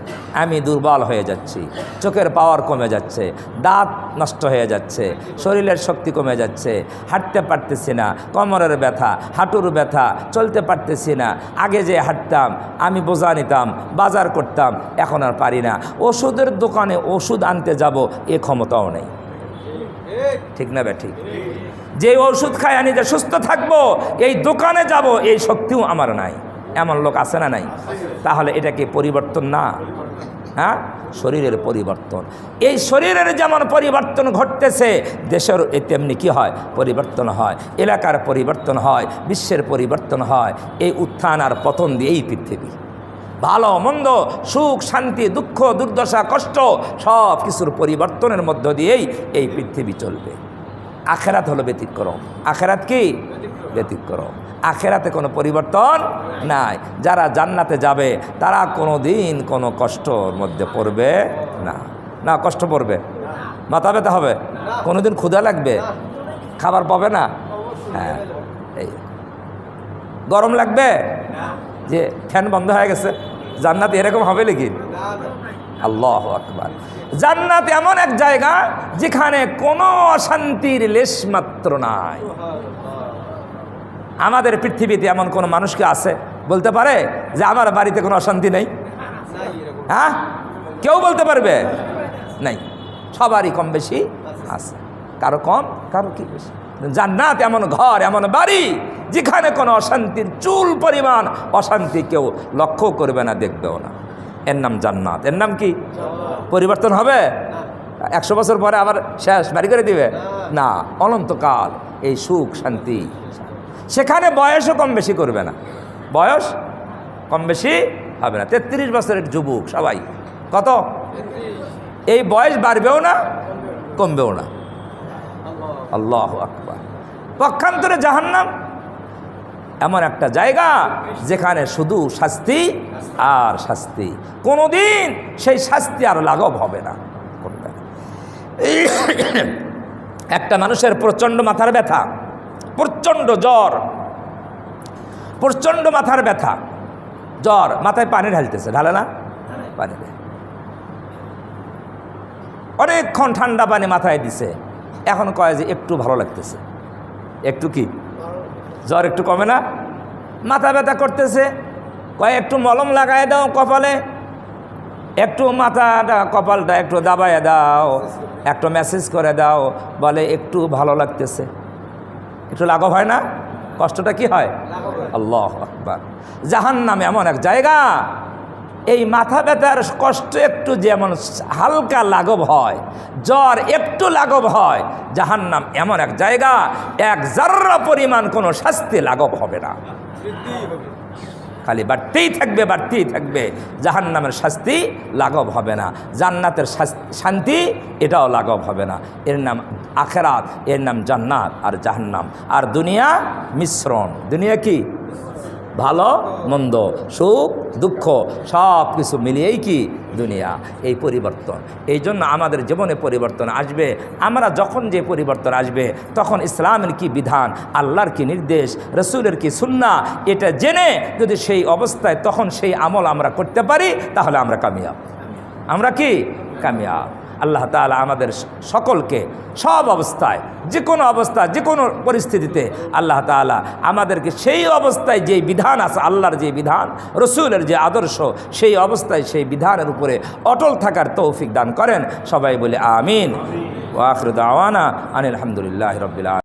আমি দুর্বল হয়ে যাচ্ছি, চোখের পাওয়ার কমে যাচ্ছে, দাঁত নষ্ট হয়ে যাচ্ছে, শরীরের শক্তি কমে যাচ্ছে, হাঁটতে পারতেছি না, কোমরের ব্যথা, হাঁটুর ব্যথা, চলতে পারতেছি না। আগে যে হাঁটতাম, আমি বোঝা নিতাম, বাজার করতাম, এখন আর পারি না। ওষুধের দোকানে ওষুধ আনতে যাব এ ক্ষমতাও নেই। ঠিক না ঠিক? যে ওষুধ খাই আনি যে সুস্থ থাকবো, এই দোকানে যাব এই শক্তিও আমার নাই। এমন লোক আছে না নাই? তাহলে এটা কি পরিবর্তন না? হ্যাঁ, শরীরের পরিবর্তন। এই শরীরের যেমন পরিবর্তন ঘটতেছে, দেশের তেমনি কি হয়? পরিবর্তন হয়, এলাকার পরিবর্তন হয়, বিশ্বের পরিবর্তন হয়। এই উত্থান আর পতন দিয়েই পৃথিবী। ভালো মন্দ, সুখ শান্তি, দুঃখ দুর্দশা কষ্ট সব কিছুর পরিবর্তনের মধ্য দিয়েই এই পৃথিবী চলবে। আখেরাত হলো ব্যতিক্রম। আখেরাত কি? ব্যতিক্রম। আখেরাতে কোনো পরিবর্তন নাই। যারা জান্নাতে যাবে তারা কোনো দিন কোনো কষ্টর মধ্যে পড়বে না। না, কষ্ট পড়বে, মাথা ব্যথা হবে, কোনো দিন ক্ষুধা লাগবে, খাবার পাবে না, হ্যাঁ, এই গরম লাগবে, যে ফ্যান বন্ধ হয়ে গেছে। জান্নাত এরকম হবে নাকি? আল্লাহু আকবার। জান্নাত এমন এক জায়গা যেখানে কোনো অশান্তির লেশমাত্র নাই। আমাদের পৃথিবীতে এমন কোনো মানুষকে আছে বলতে পারে যে আমার বাড়িতে কোনো অশান্তি নেই? হ্যাঁ, কেউ বলতে পারবে? নাই। সবারই কম বেশি আছে, কারো কম কারো কি বেশি। জান্নাত এমন ঘর, এমন বাড়ি যেখানে কোনো অশান্তির চুল পরিমাণ অশান্তি কেউ লক্ষ্য করবে না, দেখবেও না। এর নাম জান্নাত। এর নাম কি? পরিবর্তন হবে? 100 বছর পরে আবার শেষ বাড়ি করে দিবে? না, অনন্তকাল এই সুখ শান্তি। সেখানে বয়সও কম বেশি করবে না, বয়স কম বেশি হবে না। 33 বছরের যুবক সবাই কত? এই বয়স বাড়বেও না, কমবেও না। আল্লাহু আকবার। পক্ষান্তরে জাহান্নাম এমন একটা জায়গা যেখানে শুধু শাস্তি আর শাস্তি, কোনোদিন সেই শাস্তি আর লাঘব হবে না। একটা মানুষের প্রচণ্ড মাথার ব্যথা, প্রচণ্ড জ্বর, প্রচণ্ড মাথার ব্যথা, জ্বর, মাথায় পানি ঢালতেছে, ঢালে না? পানি দেয়, অনেকক্ষণ ঠান্ডা পানি মাথায় দিছে, এখন কয় যে একটু ভালো লাগতেছে। একটু কি? জ্বর একটু কমে না? মাথা ব্যথা করতেছে, কয় একটু মলম লাগাই দাও কপালে, একটু মাথাটা কপালটা একটু দাবাইয়া দাও, একটু ম্যাসেজ করে দাও, বলে একটু ভালো লাগতেছে। একটু লাঘব হয় না? কষ্টটা কি হয়? আল্লাহু আকবার। জাহান্নাম এমন এক জায়গা, এই মাথা ব্যথার কষ্ট একটু যেমন হালকা লাঘব হয়, জ্বর একটু লাঘব হয়, জাহান্নাম এমন এক জায়গা এক জাররা পরিমাণ কোনো শাস্তি লাঘব হবে না, খালি বাড়তেই থাকবে, বাড়তেই থাকবে। জাহান্নামের শাস্তি লাঘব হবে না, জান্নাতের শান্তি এটাও লাঘব হবে না। এর নাম আখেরাত, এর নাম জান্নাত আর জাহান্নাম। আর দুনিয়া মিশ্রণ। দুনিয়া কি? ভালো মন্দ, সুখ দুঃখ সব কিছু মিলিয়েই কি দুনিয়া। এই পরিবর্তন, এই জন্য আমাদের জীবনে পরিবর্তন আসবে। আমরা যখন যে পরিবর্তন আসবে তখন ইসলামের কি বিধান, আল্লাহর কি নির্দেশ, রসুলের কি সুন্নাহ, এটা জেনে যদি সেই অবস্থায় তখন সেই আমল আমরা করতে পারি তাহলে আমরা কামিয়াব। আমরা কি? কামিয়াব। আল্লাহ তাআলা আমাদের সকলকে সব অবস্থায়, যে কোনো অবস্থায়, যে কোনো পরিস্থিতিতে আল্লাহ তাআলা আমাদেরকে সেই অবস্থায় যেই বিধান আছে, আল্লাহর যে বিধান, রসুলের যে আদর্শ, সেই অবস্থায় সেই বিধানের উপরে অটল থাকার তৌফিক দান করেন। সবাই বলে আমিন। ওয়া আখিরু দাওয়ানা আনিল হামদুলিল্লাহি রাব্বিল আলামিন।